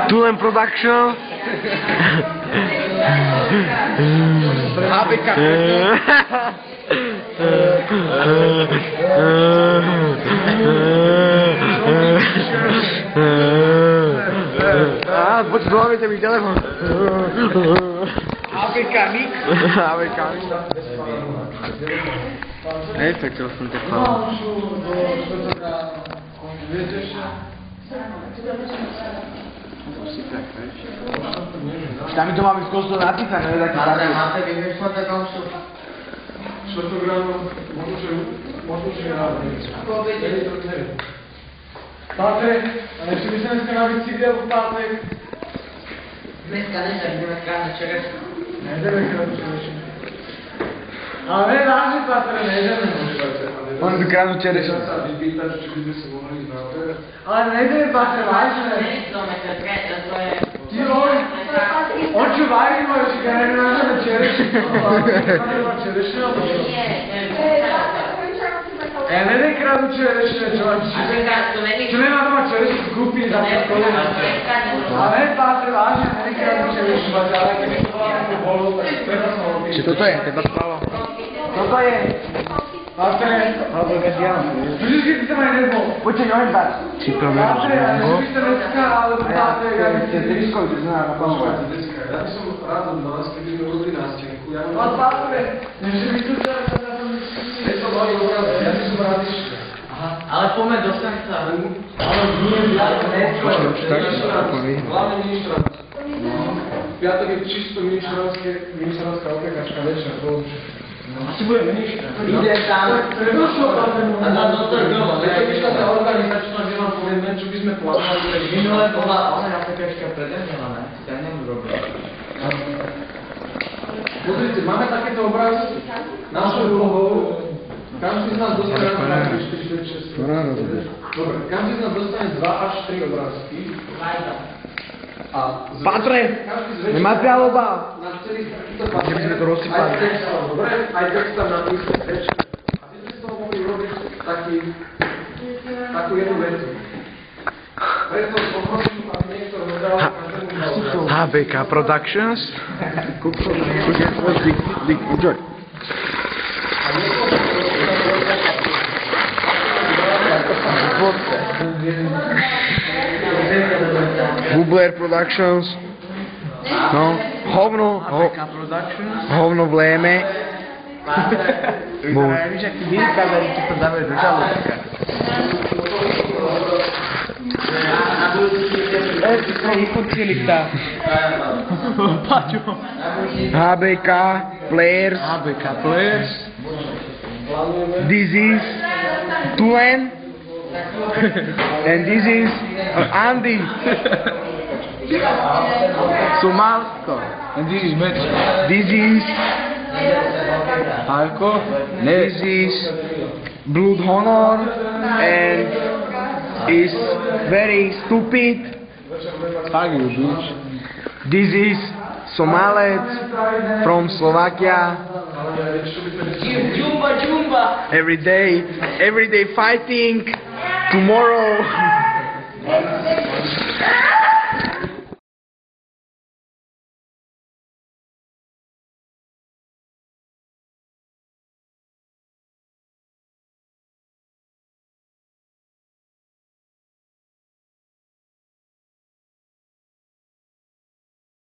Tulen Production. HBK. Počuť, doľavite mi telefon. HBK Mix. HBK Mix. Hej, tak to som ťa chval. Tam mi to máme v kostole napísané, je taký papier. Máte vymýšľať takom sú? Čtvrtok ráno, možno, že ráno. Pátek, a ešte by sa dneska na bicykli alebo v pátek? Dneska nejdem, ideme kráne čerešňu. Nejdeme kránu čerešňu. Ale ne, vážne pátre, nejdeme. On by kránu čerešňu. Ja sa vypýtať, či by sme si mohli ísť na obed. Ale nejdeme pátre, vážne. To je... Ty on čo varí, môj, že ja neviem, že čerešňu. Čerešňu, alebo čo? Ja neviem kránu čerešňu, čo mám či nemá doma čerešňu kúpiť za podkoľu. Ale ne, pátre, vážne, neviem kránu čerešňu, ale keď to to bolo, tak treba som robiť. Či toto je? Teba spáva? Toto je. Pátre, Alebo Gadian. vždycky ty tam aj nebol. Poďte, ňoň bať. Či prvé Pátre, a rozhodnú? že by ste dneska, ale pátre, ja by ste Trisko, ty znamená na panovať. Ja by som rád do 12, keby sme robili nástenku. Ja Ale mám... pátre, než by tu teraz na tom... Je to malý obraz, ja by som rád išiel. Ale poďme do Senca. Ale nie, ja to Počuť, už tak? Hlavne ministrant. V piatok je čisto ministranská opiekačka večer, asi bude ministrant. Ide tam. Predošlo tam ten A na to je doma. Je to vyšla tá organizačná, že vám povieme, čo by sme plánovali. tak Minule bola ona apekačka prede mňa, ne? Ja neurobil. Pozrite, máme takéto obrázky. Našou úlohou, každý z nás dostane Dobre, každý z nás dostane 2 až 3 obrázky. A Pátre, každý z nemáte aloba? na celých takýchto Že by sme to rozsypali. Aj text, dobre, aj text tam napísať. A vy ste z toho mohli robiť takú jednu vetu. Preto poprosím, aby niekto rozdal každému HBK Productions. Enjoy. Bubler Productions. No, hovno vlejeme. Vyzerá, víš, jak ty vykamery, čo to dávajú do žalúdka. Ty sa vyfotili tá. Paťo. HBK Players. HBK Players. This is Tulen. And this is Andy. Somálsko. And this is Meč. This is Halko. This is Blood Honor and is very stupid. Fuck you, bitch. This is Somalec from Slovakia. Jumba. Every day fighting. Tomorrow